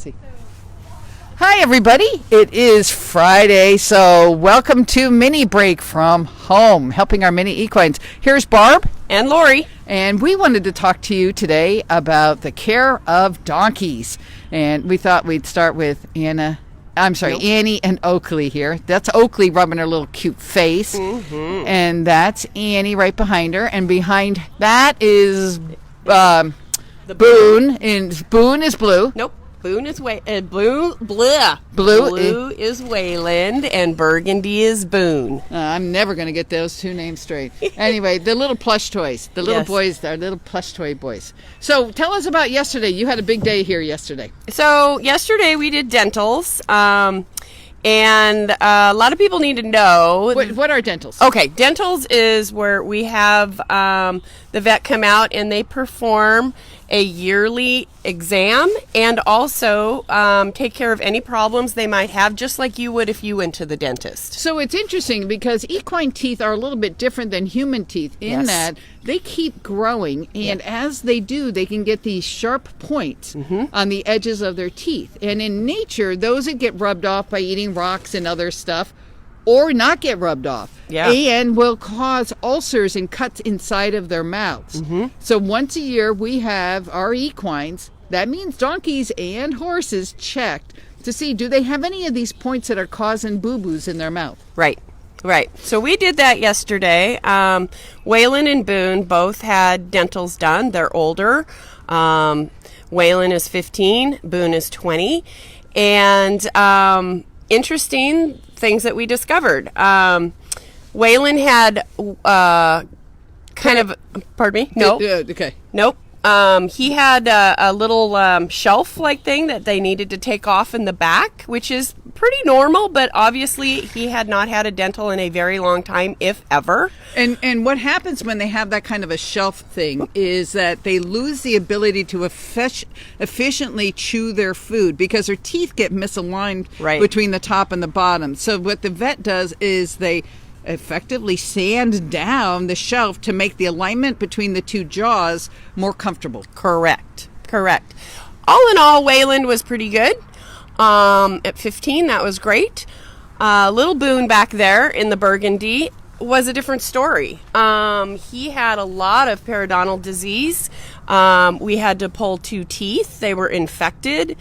see. Hi, everybody. It is Friday, so welcome to Mini Break from Home, helping our mini equines. Here's Barb. And Lori. And we wanted to talk to you today about the care of donkeys. And we thought we'd start with Annie and Oakley here. That's Oakley rubbing her little cute face. Mm-hmm. And that's Annie right behind her. And behind that is Boone. And Boone is Blue. Nope. Boone is Blue is Wayland, and Burgundy is Boone. I'm never going to get those two names straight. Anyway, the little plush toys, the little boys, our little plush toy boys. So tell us about yesterday. You had a big day here yesterday. So yesterday we did dentals, and a lot of people need to know. What are dentals? Okay, dentals is where we have the vet come out and they perform a yearly exam and also take care of any problems they might have, just like you would if you went to the dentist. So it's interesting because equine teeth are a little bit different than human teeth in that they keep growing, and as they do, they can get these sharp points on the edges of their teeth. And in nature, those that get rubbed off by eating rocks and other stuff or not get rubbed off, and will cause ulcers and cuts inside of their mouths. So once a year, we have our equines, that means donkeys and horses, checked to see, do they have any of these points that are causing boo-boos in their mouth? Right. So we did that yesterday. Waylon and Boone both had dentals done. They're older. Waylon is 15, Boone is 20. And interesting things that we discovered. Waylon had pardon me? No. Okay. Nope. He had a little shelf-like thing that they needed to take off in the back, which is pretty normal, but obviously he had not had a dental in a very long time, if ever. And what happens when they have that kind of a shelf thing is that they lose the ability to efficiently chew their food because their teeth get misaligned between the top and the bottom. So what the vet does is they effectively sand down the shelf to make the alignment between the two jaws more comfortable. Correct. All in all, Wayland was pretty good. At 15, that was great. Little Boone back there in the Burgundy was a different story. He had a lot of periodontal disease. We had to pull 2 teeth. They were infected.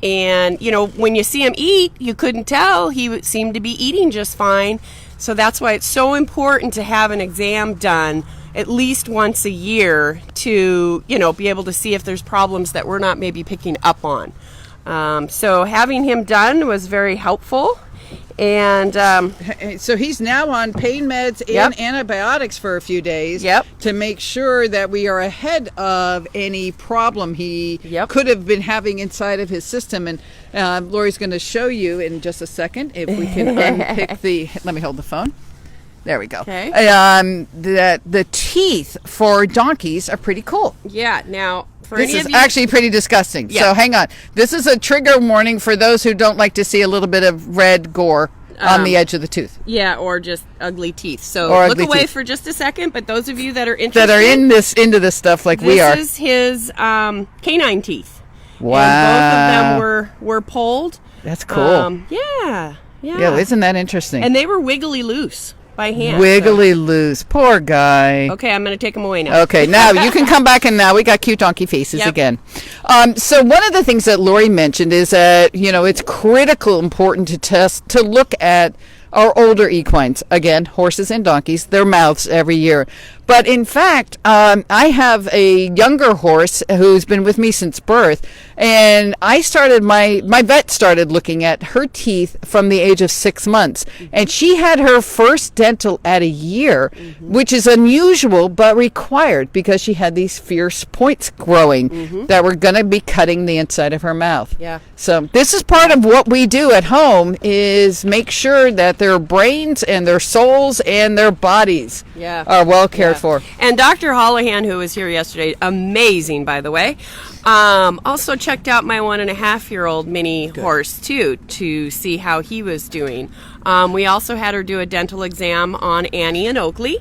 And, when you see him eat, you couldn't tell. He seemed to be eating just fine. So that's why it's so important to have an exam done at least once a year to, be able to see if there's problems that we're not maybe picking up on. So having him done was very helpful. And so he's now on pain meds and antibiotics for a few days to make sure that we are ahead of any problem he could have been having inside of his system. And Lori's going to show you in just a second if we can unpick let me hold the phone. There we go. Okay. The teeth for donkeys are pretty cool. Yeah. Now, this is actually pretty disgusting. Yeah. So hang on. This is a trigger warning for those who don't like to see a little bit of red gore on the edge of the tooth. Yeah, or just ugly teeth. So look away for just a second. But those of you that are interested, that are into this stuff like we are, this is his canine teeth. Wow. And both of them were pulled. That's cool. Yeah. Isn't that interesting? And they were wiggly loose. By hand. Wiggly loose. Poor guy. Okay, I'm going to take him away now. Okay, now you can come back, and now we got cute donkey faces again. So one of the things that Lori mentioned is that, it's important to look at our older equines, again, horses and donkeys, their mouths every year. But in fact, I have a younger horse who's been with me since birth, and I started my vet started looking at her teeth from the age of 6 months, and she had her first dental at a year, which is unusual but required because she had these fierce points growing that were going to be cutting the inside of her mouth. Yeah. So this is part of what we do at home is make sure that their brains and their souls and their bodies are well cared for. And Dr. Holohan, who was here yesterday, amazing, by the way, also checked out my 1.5-year-old mini horse, too, to see how he was doing. We also had her do a dental exam on Annie and Oakley.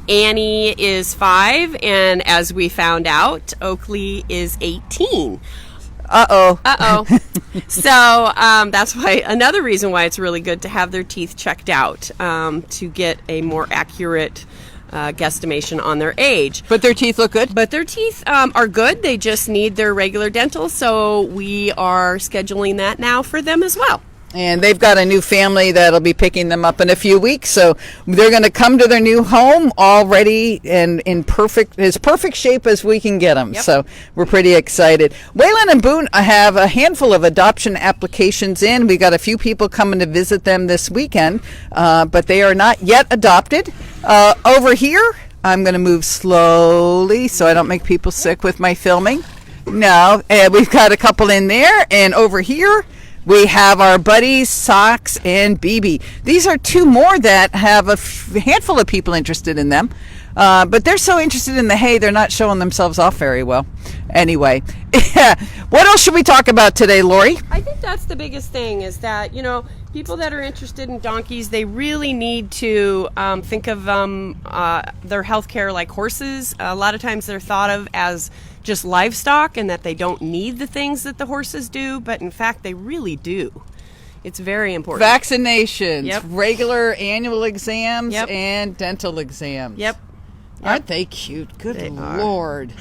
Annie is 5, and as we found out, Oakley is 18. Uh-oh. So that's why another reason why it's really good to have their teeth checked out, to get a more accurate guesstimation on their age. But their teeth look good? But their teeth are good. They just need their regular dental, so we are scheduling that now for them as well. And they've got a new family that'll be picking them up in a few weeks. So they're going to come to their new home already and in as perfect shape as we can get them. Yep. So we're pretty excited. Wayland and Boone have a handful of adoption applications in. We got a few people coming to visit them this weekend, but they are not yet adopted. Over here, I'm going to move slowly so I don't make people sick with my filming. No, we've got a couple in there. And over here, we have our buddies, Socks and BB. These are 2 more that have a handful of people interested in them. But they're so interested in the hay, they're not showing themselves off very well. Anyway, what else should we talk about today, Lori? I think that's the biggest thing is that, people that are interested in donkeys, they really need to think of their health care like horses. A lot of times they're thought of as just livestock and that they don't need the things that the horses do, but in fact they really do. It's very important. Vaccinations, Yep. regular annual exams, Yep. and dental exams. Yep. Aren't they cute? Good They are. Lord.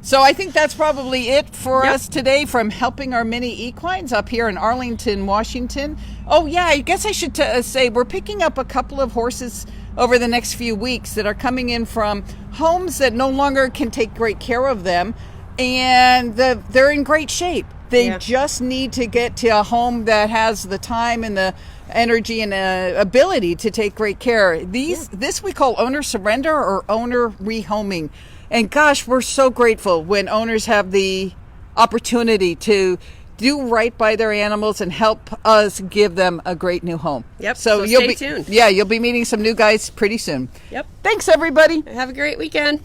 So I think that's probably it for Yep. us today from Helping Our Mini Equines up here in Arlington, Washington. Oh, yeah, I guess I should say we're picking up a couple of horses over the next few weeks that are coming in from homes that no longer can take great care of them, and they're in great shape. They just need to get to a home that has the time and the energy and ability to take great care. This we call owner surrender or owner rehoming. And gosh, we're so grateful when owners have the opportunity to do right by their animals and help us give them a great new home. Yep. So stay you'll tuned. Yeah, you'll be meeting some new guys pretty soon. Yep. Thanks, everybody. Have a great weekend.